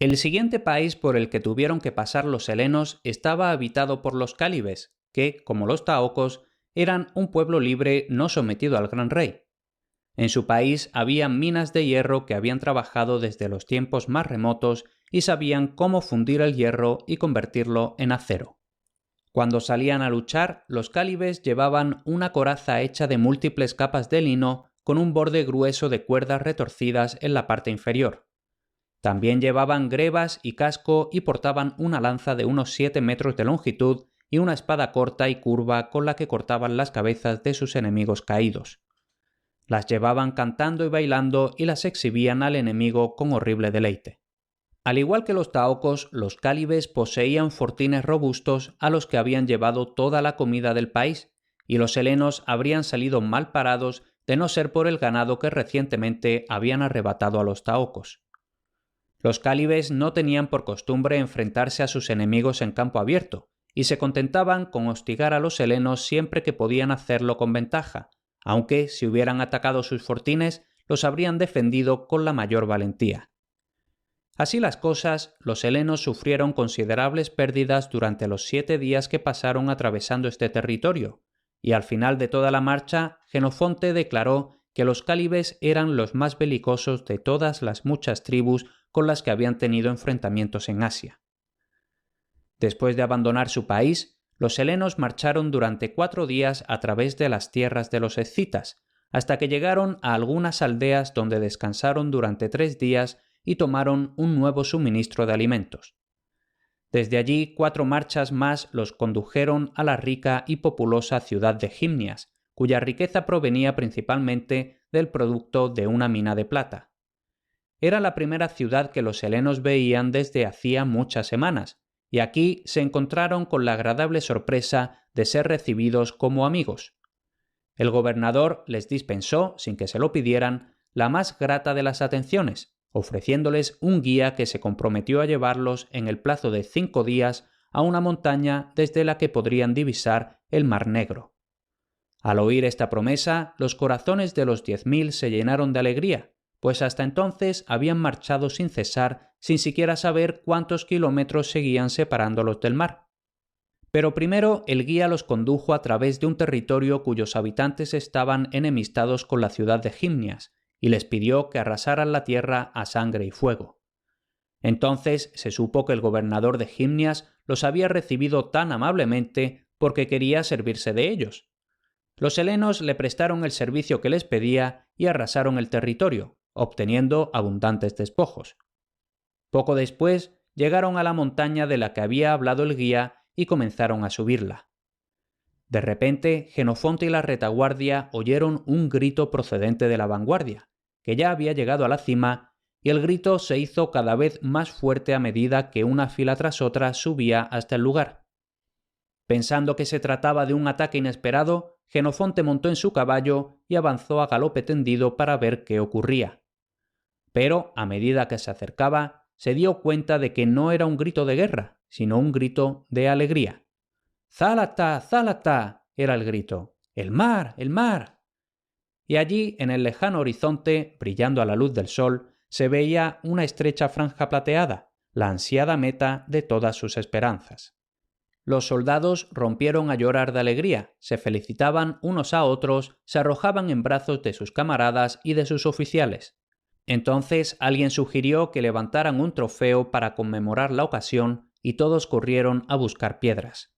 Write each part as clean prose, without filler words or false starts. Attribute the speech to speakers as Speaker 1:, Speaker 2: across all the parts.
Speaker 1: El siguiente país por el que tuvieron que pasar los helenos estaba habitado por los cálibes, que, como los taocos, eran un pueblo libre no sometido al gran rey. En su país había minas de hierro que habían trabajado desde los tiempos más remotos y sabían cómo fundir el hierro y convertirlo en acero. Cuando salían a luchar, los cálibes llevaban una coraza hecha de múltiples capas de lino con un borde grueso de cuerdas retorcidas en la parte inferior. También llevaban grebas y casco y portaban una lanza de unos 7 metros de longitud y una espada corta y curva con la que cortaban las cabezas de sus enemigos caídos. Las llevaban cantando y bailando y las exhibían al enemigo con horrible deleite. Al igual que los taocos, los cálibes poseían fortines robustos a los que habían llevado toda la comida del país, y los helenos habrían salido mal parados de no ser por el ganado que recientemente habían arrebatado a los taocos. Los cálibes no tenían por costumbre enfrentarse a sus enemigos en campo abierto, y se contentaban con hostigar a los helenos siempre que podían hacerlo con ventaja, aunque si hubieran atacado sus fortines, los habrían defendido con la mayor valentía. Así las cosas, los helenos sufrieron considerables pérdidas durante los 7 días que pasaron atravesando este territorio, y al final de toda la marcha, Jenofonte declaró que los cálibes eran los más belicosos de todas las muchas tribus con las que habían tenido enfrentamientos en Asia. Después de abandonar su país, los helenos marcharon durante 4 días a través de las tierras de los escitas, hasta que llegaron a algunas aldeas donde descansaron durante 3 días y tomaron un nuevo suministro de alimentos. Desde allí 4 marchas más los condujeron a la rica y populosa ciudad de Gimnias, cuya riqueza provenía principalmente del producto de una mina de plata. Era la primera ciudad que los helenos veían desde hacía muchas semanas, y aquí se encontraron con la agradable sorpresa de ser recibidos como amigos. El gobernador les dispensó, sin que se lo pidieran, la más grata de las atenciones, ofreciéndoles un guía que se comprometió a llevarlos en el plazo de 5 días a una montaña desde la que podrían divisar el Mar Negro. Al oír esta promesa, los corazones de los 10.000 se llenaron de alegría, pues hasta entonces habían marchado sin cesar, sin siquiera saber cuántos kilómetros seguían separándolos del mar. Pero primero el guía los condujo a través de un territorio cuyos habitantes estaban enemistados con la ciudad de Gimnias, y les pidió que arrasaran la tierra a sangre y fuego. Entonces se supo que el gobernador de Gimnias los había recibido tan amablemente porque quería servirse de ellos. Los helenos le prestaron el servicio que les pedía y arrasaron el territorio, obteniendo abundantes despojos. Poco después llegaron a la montaña de la que había hablado el guía y comenzaron a subirla. De repente, Jenofonte y la retaguardia oyeron un grito procedente de la vanguardia, que ya había llegado a la cima, y el grito se hizo cada vez más fuerte a medida que una fila tras otra subía hasta el lugar. Pensando que se trataba de un ataque inesperado, Jenofonte montó en su caballo y avanzó a galope tendido para ver qué ocurría. Pero, a medida que se acercaba, se dio cuenta de que no era un grito de guerra, sino un grito de alegría. ¡Zálata! ¡Zálata! Era el grito. ¡El mar! ¡El mar! Y allí, en el lejano horizonte, brillando a la luz del sol, se veía una estrecha franja plateada, la ansiada meta de todas sus esperanzas. Los soldados rompieron a llorar de alegría, se felicitaban unos a otros, se arrojaban en brazos de sus camaradas y de sus oficiales. Entonces alguien sugirió que levantaran un trofeo para conmemorar la ocasión y todos corrieron a buscar piedras.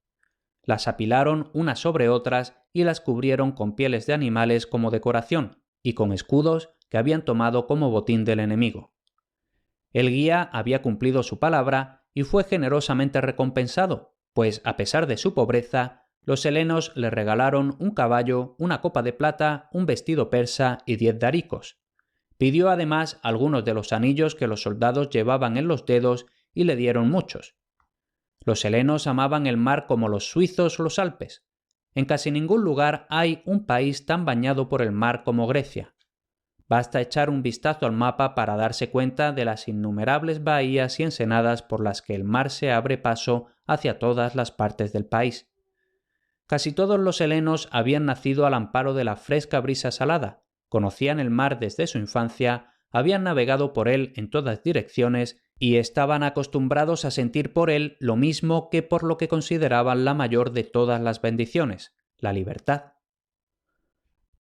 Speaker 1: Las apilaron unas sobre otras y las cubrieron con pieles de animales como decoración y con escudos que habían tomado como botín del enemigo. El guía había cumplido su palabra y fue generosamente recompensado, pues a pesar de su pobreza, los helenos le regalaron un caballo, una copa de plata, un vestido persa y 10 daricos. Pidió además algunos de los anillos que los soldados llevaban en los dedos y le dieron muchos. Los helenos amaban el mar como los suizos los Alpes. En casi ningún lugar hay un país tan bañado por el mar como Grecia. Basta echar un vistazo al mapa para darse cuenta de las innumerables bahías y ensenadas por las que el mar se abre paso hacia todas las partes del país. Casi todos los helenos habían nacido al amparo de la fresca brisa salada, conocían el mar desde su infancia, habían navegado por él en todas direcciones y estaban acostumbrados a sentir por él lo mismo que por lo que consideraban la mayor de todas las bendiciones, la libertad.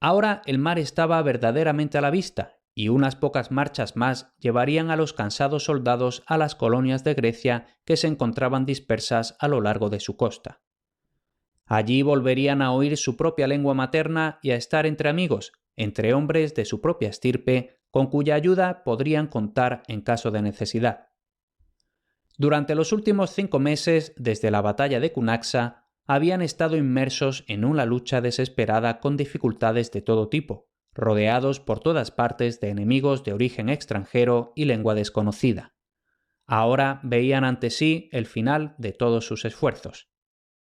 Speaker 1: Ahora el mar estaba verdaderamente a la vista, y unas pocas marchas más llevarían a los cansados soldados a las colonias de Grecia que se encontraban dispersas a lo largo de su costa. Allí volverían a oír su propia lengua materna y a estar entre amigos, entre hombres de su propia estirpe, con cuya ayuda podrían contar en caso de necesidad. Durante los últimos 5 meses, desde la batalla de Cunaxa, habían estado inmersos en una lucha desesperada con dificultades de todo tipo, rodeados por todas partes de enemigos de origen extranjero y lengua desconocida. Ahora veían ante sí el final de todos sus esfuerzos.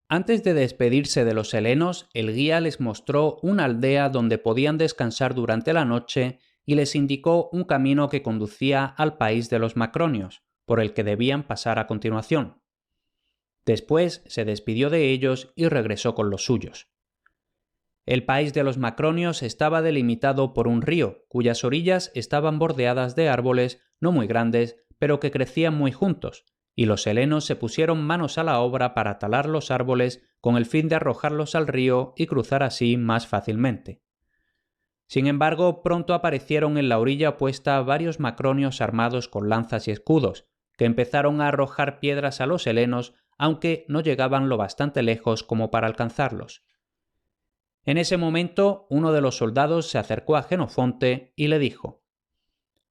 Speaker 1: Antes de despedirse de los helenos, el guía les mostró una aldea donde podían descansar durante la noche y les indicó un camino que conducía al país de los macronios, por el que debían pasar a continuación. Después se despidió de ellos y regresó con los suyos. El país de los macronios estaba delimitado por un río, cuyas orillas estaban bordeadas de árboles no muy grandes, pero que crecían muy juntos, y los helenos se pusieron manos a la obra para talar los árboles con el fin de arrojarlos al río y cruzar así más fácilmente. Sin embargo, pronto aparecieron en la orilla opuesta varios macronios armados con lanzas y escudos, que empezaron a arrojar piedras a los helenos, aunque no llegaban lo bastante lejos como para alcanzarlos. En ese momento, uno de los soldados se acercó a Jenofonte y le dijo: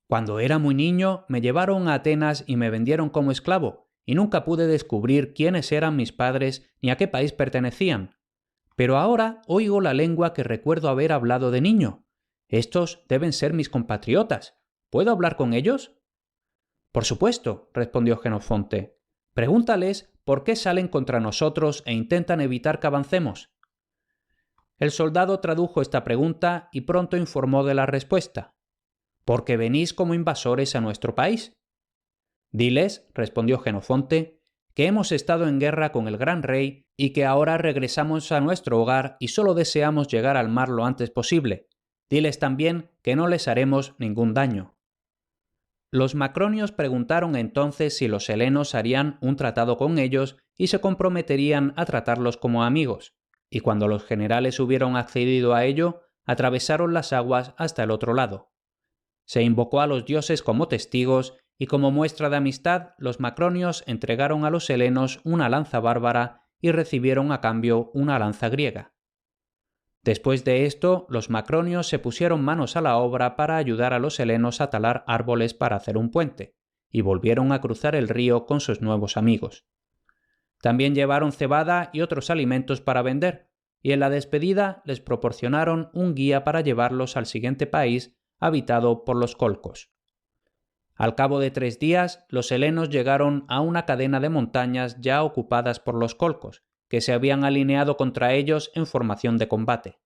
Speaker 1: «Cuando era muy niño, me llevaron a Atenas y me vendieron como esclavo, y nunca pude descubrir quiénes eran mis padres ni a qué país pertenecían. Pero ahora oigo la lengua que recuerdo haber hablado de niño. Estos deben ser mis compatriotas. ¿Puedo hablar con ellos?» «Por supuesto», respondió Jenofonte. «Pregúntales por qué salen contra nosotros e intentan evitar que avancemos». El soldado tradujo esta pregunta y pronto informó de la respuesta: «Porque venís como invasores a nuestro país». «Diles», respondió Jenofonte, «que hemos estado en guerra con el gran rey y que ahora regresamos a nuestro hogar y solo deseamos llegar al mar lo antes posible. Diles también que no les haremos ningún daño». Los macronios preguntaron entonces si los helenos harían un tratado con ellos y se comprometerían a tratarlos como amigos, y cuando los generales hubieron accedido a ello, atravesaron las aguas hasta el otro lado. Se invocó a los dioses como testigos y como muestra de amistad los macronios entregaron a los helenos una lanza bárbara y recibieron a cambio una lanza griega. Después de esto, los macronios se pusieron manos a la obra para ayudar a los helenos a talar árboles para hacer un puente, y volvieron a cruzar el río con sus nuevos amigos. También llevaron cebada y otros alimentos para vender, y en la despedida les proporcionaron un guía para llevarlos al siguiente país habitado por los colcos. Al cabo de 3 días, los helenos llegaron a una cadena de montañas ya ocupadas por los colcos, que se habían alineado contra ellos en formación de combate.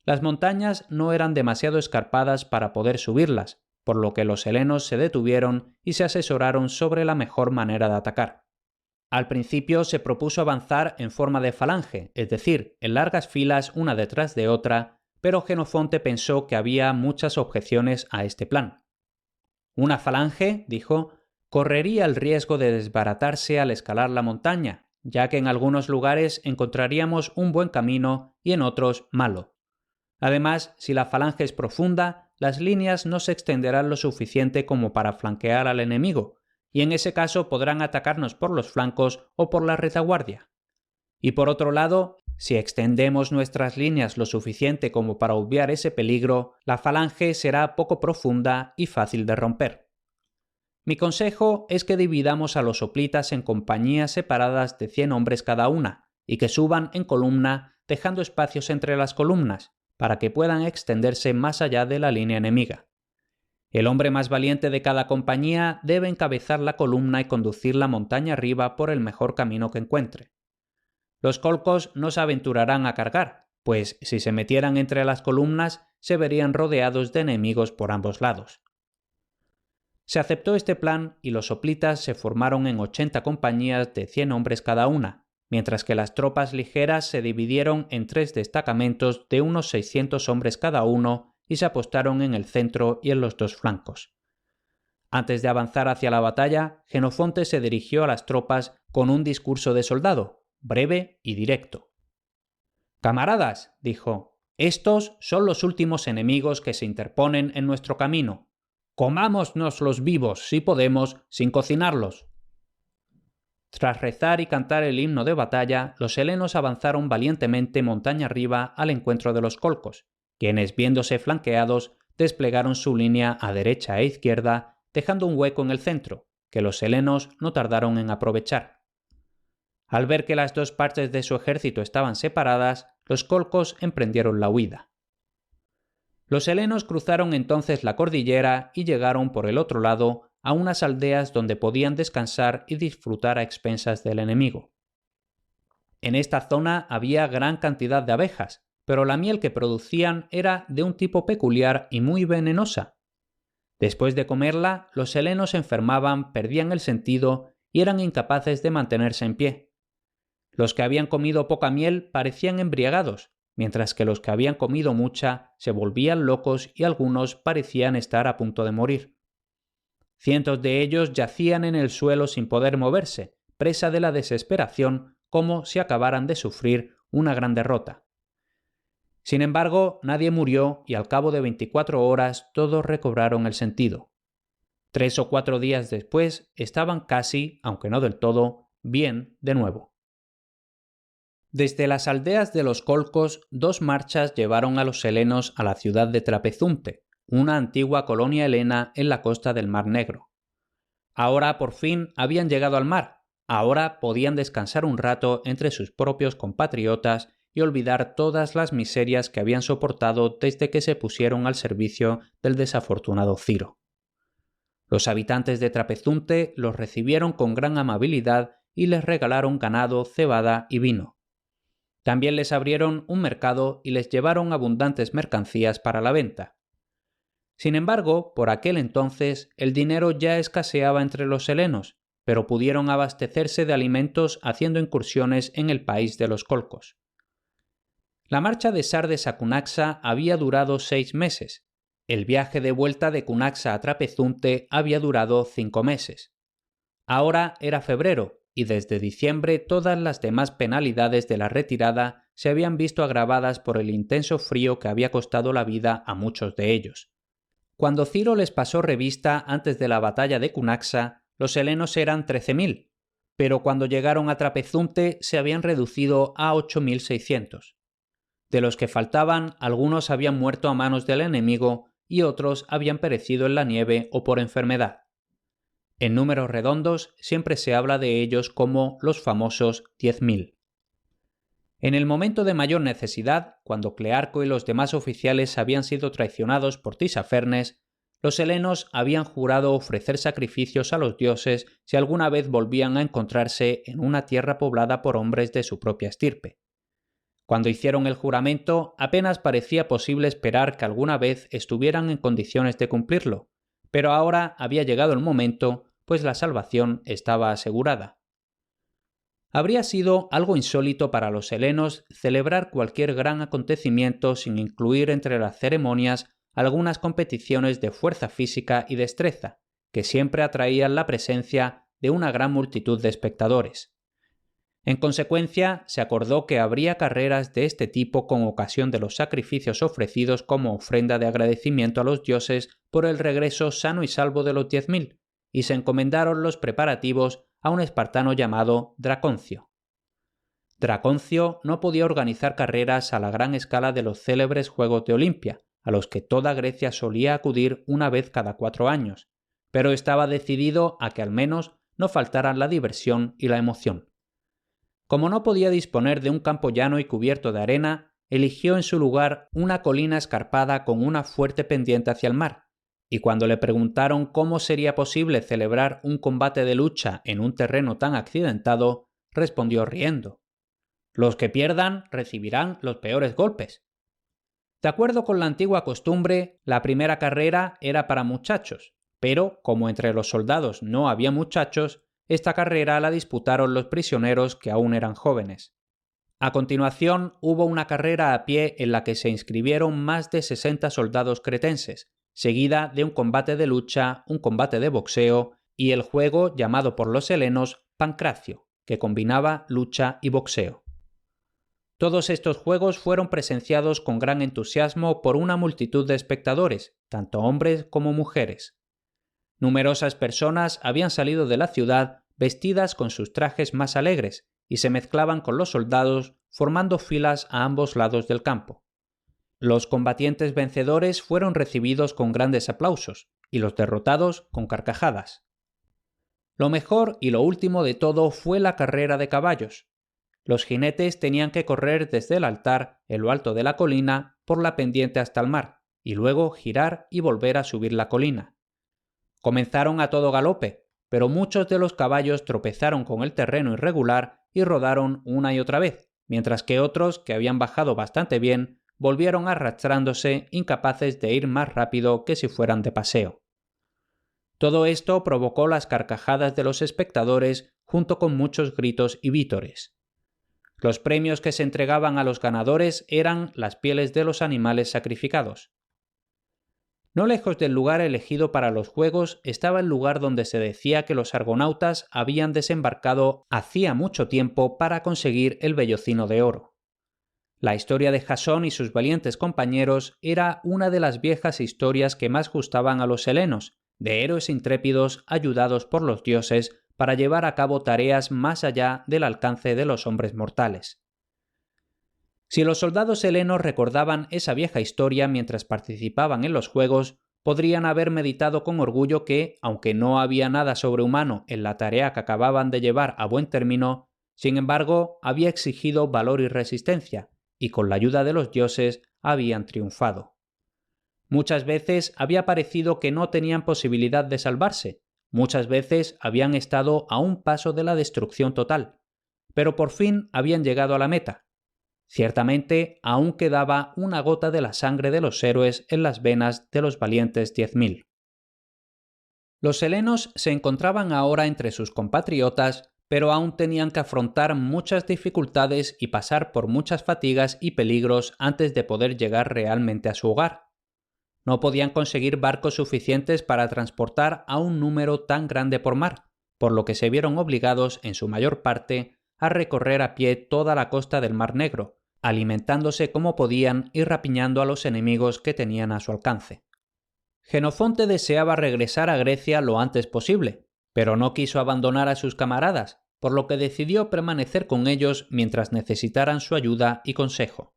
Speaker 1: Las montañas no eran demasiado escarpadas para poder subirlas, por lo que los helenos se detuvieron y se asesoraron sobre la mejor manera de atacar. Al principio se propuso avanzar en forma de falange, es decir, en largas filas una detrás de otra, pero Jenofonte pensó que había muchas objeciones a este plan. «Una falange», dijo, «correría el riesgo de desbaratarse al escalar la montaña, ya que en algunos lugares encontraríamos un buen camino y en otros malo. Además, si la falange es profunda, las líneas no se extenderán lo suficiente como para flanquear al enemigo, y en ese caso podrán atacarnos por los flancos o por la retaguardia. Y por otro lado, si extendemos nuestras líneas lo suficiente como para obviar ese peligro, la falange será poco profunda y fácil de romper. Mi consejo es que dividamos a los hoplitas en compañías separadas de 100 hombres cada una, y que suban en columna dejando espacios entre las columnas, para que puedan extenderse más allá de la línea enemiga. El hombre más valiente de cada compañía debe encabezar la columna y conducirla montaña arriba por el mejor camino que encuentre. Los colcos no se aventurarán a cargar, pues si se metieran entre las columnas se verían rodeados de enemigos por ambos lados. Se aceptó este plan y los hoplitas se formaron en 80 compañías de 100 hombres cada una, mientras que las tropas ligeras se dividieron en 3 destacamentos de unos 600 hombres cada uno y se apostaron en el centro y en los 2 flancos. Antes de avanzar hacia la batalla, Jenofonte se dirigió a las tropas con un discurso de soldado, breve y directo. «Camaradas», dijo, «estos son los últimos enemigos que se interponen en nuestro camino. Comámonos vivos, si podemos, sin cocinarlos». Tras rezar y cantar el himno de batalla, los helenos avanzaron valientemente montaña arriba al encuentro de los colcos, quienes, viéndose flanqueados, desplegaron su línea a derecha e izquierda, dejando un hueco en el centro, que los helenos no tardaron en aprovechar. Al ver que las dos partes de su ejército estaban separadas, los colcos emprendieron la huida. Los helenos cruzaron entonces la cordillera y llegaron por el otro lado a unas aldeas donde podían descansar y disfrutar a expensas del enemigo. En esta zona había gran cantidad de abejas, pero la miel que producían era de un tipo peculiar y muy venenosa. Después de comerla, los helenos se enfermaban, perdían el sentido y eran incapaces de mantenerse en pie. Los que habían comido poca miel parecían embriagados, mientras que los que habían comido mucha se volvían locos y algunos parecían estar a punto de morir. Cientos de ellos yacían en el suelo sin poder moverse, presa de la desesperación, como si acabaran de sufrir una gran derrota. Sin embargo, nadie murió y al cabo de 24 horas todos recobraron el sentido. 3 o 4 días después estaban casi, aunque no del todo, bien de nuevo. Desde las aldeas de los colcos, 2 marchas llevaron a los helenos a la ciudad de Trapezunte, una antigua colonia helena en la costa del Mar Negro. Ahora por fin habían llegado al mar, ahora podían descansar un rato entre sus propios compatriotas y olvidar todas las miserias que habían soportado desde que se pusieron al servicio del desafortunado Ciro. Los habitantes de Trapezunte los recibieron con gran amabilidad y les regalaron ganado, cebada y vino. También les abrieron un mercado y les llevaron abundantes mercancías para la venta. Sin embargo, por aquel entonces el dinero ya escaseaba entre los helenos, pero pudieron abastecerse de alimentos haciendo incursiones en el país de los colcos. La marcha de Sardes a Cunaxa había durado 6 meses. El viaje de vuelta de Cunaxa a Trapezunte había durado 5 meses. Ahora era febrero, y desde diciembre todas las demás penalidades de la retirada se habían visto agravadas por el intenso frío que había costado la vida a muchos de ellos. Cuando Ciro les pasó revista antes de la batalla de Cunaxa, los helenos eran 13.000, pero cuando llegaron a Trapezunte se habían reducido a 8.600. De los que faltaban, algunos habían muerto a manos del enemigo y otros habían perecido en la nieve o por enfermedad. En números redondos siempre se habla de ellos como los famosos 10.000. En el momento de mayor necesidad, cuando Clearco y los demás oficiales habían sido traicionados por Tisafernes, los helenos habían jurado ofrecer sacrificios a los dioses si alguna vez volvían a encontrarse en una tierra poblada por hombres de su propia estirpe. Cuando hicieron el juramento, apenas parecía posible esperar que alguna vez estuvieran en condiciones de cumplirlo, pero ahora había llegado el momento, pues la salvación estaba asegurada. Habría sido algo insólito para los helenos celebrar cualquier gran acontecimiento sin incluir entre las ceremonias algunas competiciones de fuerza física y destreza, que siempre atraían la presencia de una gran multitud de espectadores. En consecuencia, se acordó que habría carreras de este tipo con ocasión de los sacrificios ofrecidos como ofrenda de agradecimiento a los dioses por el regreso sano y salvo de los 10.000, y se encomendaron los preparativos a un espartano llamado Draconcio. Draconcio no podía organizar carreras a la gran escala de los célebres Juegos de Olimpia, a los que toda Grecia solía acudir una vez cada 4 años, pero estaba decidido a que al menos no faltaran la diversión y la emoción. Como no podía disponer de un campo llano y cubierto de arena, eligió en su lugar una colina escarpada con una fuerte pendiente hacia el mar, y cuando le preguntaron cómo sería posible celebrar un combate de lucha en un terreno tan accidentado, respondió riendo: «Los que pierdan recibirán los peores golpes». De acuerdo con la antigua costumbre, la primera carrera era para muchachos, pero como entre los soldados no había muchachos, esta carrera la disputaron los prisioneros que aún eran jóvenes. A continuación hubo una carrera a pie en la que se inscribieron más de 60 soldados cretenses, seguida de un combate de lucha, un combate de boxeo y el juego llamado por los helenos pancracio, que combinaba lucha y boxeo. Todos estos juegos fueron presenciados con gran entusiasmo por una multitud de espectadores, tanto hombres como mujeres. Numerosas personas habían salido de la ciudad vestidas con sus trajes más alegres y se mezclaban con los soldados formando filas a ambos lados del campo. Los combatientes vencedores fueron recibidos con grandes aplausos y los derrotados con carcajadas. Lo mejor y lo último de todo fue la carrera de caballos. Los jinetes tenían que correr desde el altar, en lo alto de la colina, por la pendiente hasta el mar, y luego girar y volver a subir la colina. Comenzaron a todo galope, pero muchos de los caballos tropezaron con el terreno irregular y rodaron una y otra vez, mientras que otros, que habían bajado bastante bien, volvieron arrastrándose, incapaces de ir más rápido que si fueran de paseo. Todo esto provocó las carcajadas de los espectadores junto con muchos gritos y vítores. Los premios que se entregaban a los ganadores eran las pieles de los animales sacrificados. No lejos del lugar elegido para los juegos estaba el lugar donde se decía que los argonautas habían desembarcado hacía mucho tiempo para conseguir el vellocino de oro. La historia de Jasón y sus valientes compañeros era una de las viejas historias que más gustaban a los helenos, de héroes intrépidos ayudados por los dioses para llevar a cabo tareas más allá del alcance de los hombres mortales. Si los soldados helenos recordaban esa vieja historia mientras participaban en los juegos, podrían haber meditado con orgullo que, aunque no había nada sobrehumano en la tarea que acababan de llevar a buen término, sin embargo, había exigido valor y resistencia, y con la ayuda de los dioses habían triunfado. Muchas veces había parecido que no tenían posibilidad de salvarse, muchas veces habían estado a un paso de la destrucción total, pero por fin habían llegado a la meta. Ciertamente, aún quedaba una gota de la sangre de los héroes en las venas de los valientes 10.000. Los helenos se encontraban ahora entre sus compatriotas, pero aún tenían que afrontar muchas dificultades y pasar por muchas fatigas y peligros antes de poder llegar realmente a su hogar. No podían conseguir barcos suficientes para transportar a un número tan grande por mar, por lo que se vieron obligados, en su mayor parte, a recorrer a pie toda la costa del Mar Negro, alimentándose como podían y rapiñando a los enemigos que tenían a su alcance. Jenofonte deseaba regresar a Grecia lo antes posible, pero no quiso abandonar a sus camaradas, por lo que decidió permanecer con ellos mientras necesitaran su ayuda y consejo.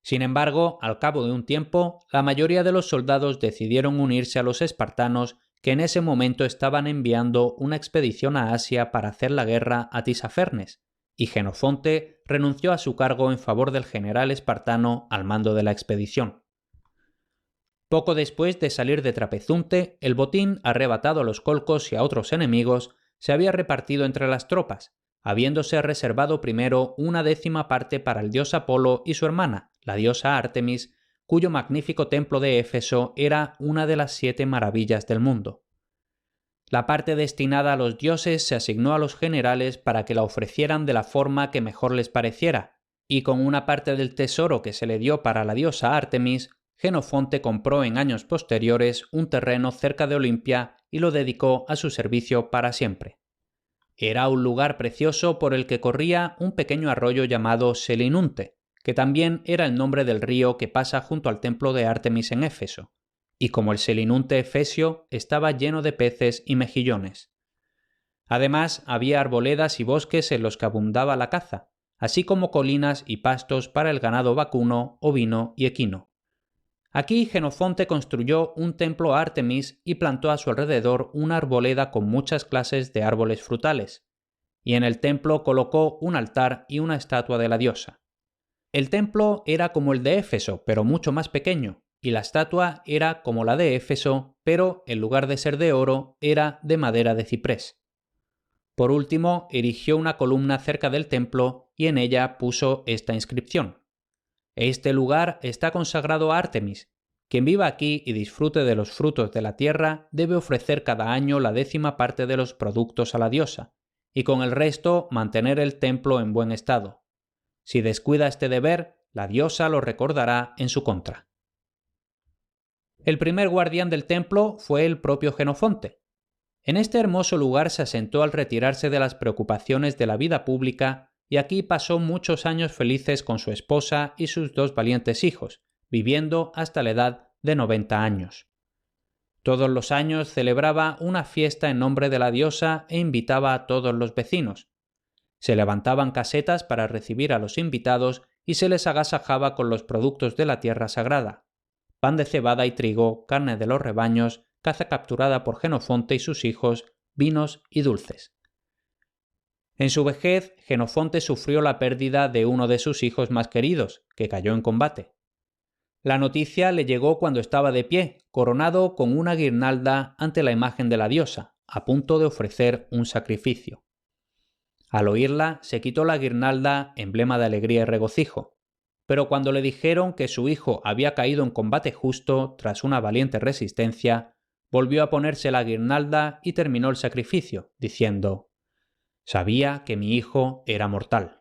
Speaker 1: Sin embargo, al cabo de un tiempo, la mayoría de los soldados decidieron unirse a los espartanos, que en ese momento estaban enviando una expedición a Asia para hacer la guerra a Tisafernes, y Jenofonte renunció a su cargo en favor del general espartano al mando de la expedición. Poco después de salir de Trapezunte, el botín arrebatado a los colcos y a otros enemigos se había repartido entre las tropas, habiéndose reservado primero una 10ª parte para el dios Apolo y su hermana, la diosa Artemis, cuyo magnífico templo de Éfeso era una de las 7 maravillas del mundo. La parte destinada a los dioses se asignó a los generales para que la ofrecieran de la forma que mejor les pareciera, y con una parte del tesoro que se le dio para la diosa Artemis, Jenofonte compró en años posteriores un terreno cerca de Olimpia y lo dedicó a su servicio para siempre. Era un lugar precioso por el que corría un pequeño arroyo llamado Selinunte, que también era el nombre del río que pasa junto al templo de Artemis en Éfeso, y como el Selinunte efesio estaba lleno de peces y mejillones. Además, había arboledas y bosques en los que abundaba la caza, así como colinas y pastos para el ganado vacuno, ovino y equino. Aquí Jenofonte construyó un templo a Artemis y plantó a su alrededor una arboleda con muchas clases de árboles frutales, y en el templo colocó un altar y una estatua de la diosa. El templo era como el de Éfeso, pero mucho más pequeño, y la estatua era como la de Éfeso, pero en lugar de ser de oro, era de madera de ciprés. Por último, erigió una columna cerca del templo y en ella puso esta inscripción: Este lugar está consagrado a Artemis. Quien viva aquí y disfrute de los frutos de la tierra debe ofrecer cada año la 10ª parte de los productos a la diosa, y con el resto mantener el templo en buen estado. Si descuida este deber, la diosa lo recordará en su contra. El primer guardián del templo fue el propio Jenofonte. En este hermoso lugar se asentó al retirarse de las preocupaciones de la vida pública y aquí pasó muchos años felices con su esposa y sus 2 valientes hijos, viviendo hasta la edad de 90 años. Todos los años celebraba una fiesta en nombre de la diosa e invitaba a todos los vecinos. Se levantaban casetas para recibir a los invitados y se les agasajaba con los productos de la tierra sagrada: pan de cebada y trigo, carne de los rebaños, caza capturada por Jenofonte y sus hijos, vinos y dulces. En su vejez, Jenofonte sufrió la pérdida de uno de sus hijos más queridos, que cayó en combate. La noticia le llegó cuando estaba de pie, coronado con una guirnalda ante la imagen de la diosa, a punto de ofrecer un sacrificio. Al oírla, se quitó la guirnalda, emblema de alegría y regocijo, pero cuando le dijeron que su hijo había caído en combate justo tras una valiente resistencia, volvió a ponerse la guirnalda y terminó el sacrificio, diciendo: «Sabía que mi hijo era mortal».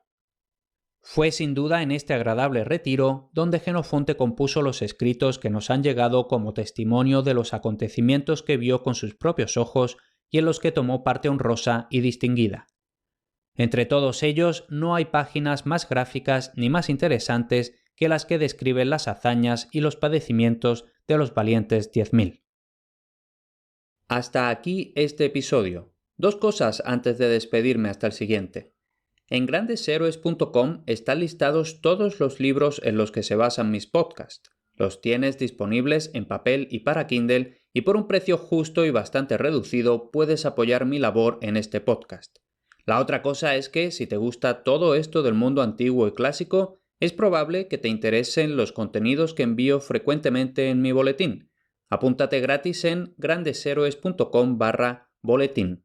Speaker 1: Fue sin duda en este agradable retiro donde Jenofonte compuso los escritos que nos han llegado como testimonio de los acontecimientos que vio con sus propios ojos y en los que tomó parte honrosa y distinguida. Entre todos ellos no hay páginas más gráficas ni más interesantes que las que describen las hazañas y los padecimientos de los valientes 10.000. Hasta aquí este episodio. 2 cosas antes de despedirme hasta el siguiente. En grandeshéroes.com están listados todos los libros en los que se basan mis podcasts. Los tienes disponibles en papel y para Kindle y por un precio justo y bastante reducido puedes apoyar mi labor en este podcast. La otra cosa es que si te gusta todo esto del mundo antiguo y clásico, es probable que te interesen los contenidos que envío frecuentemente en mi boletín. Apúntate gratis en grandeshéroes.com/boletín.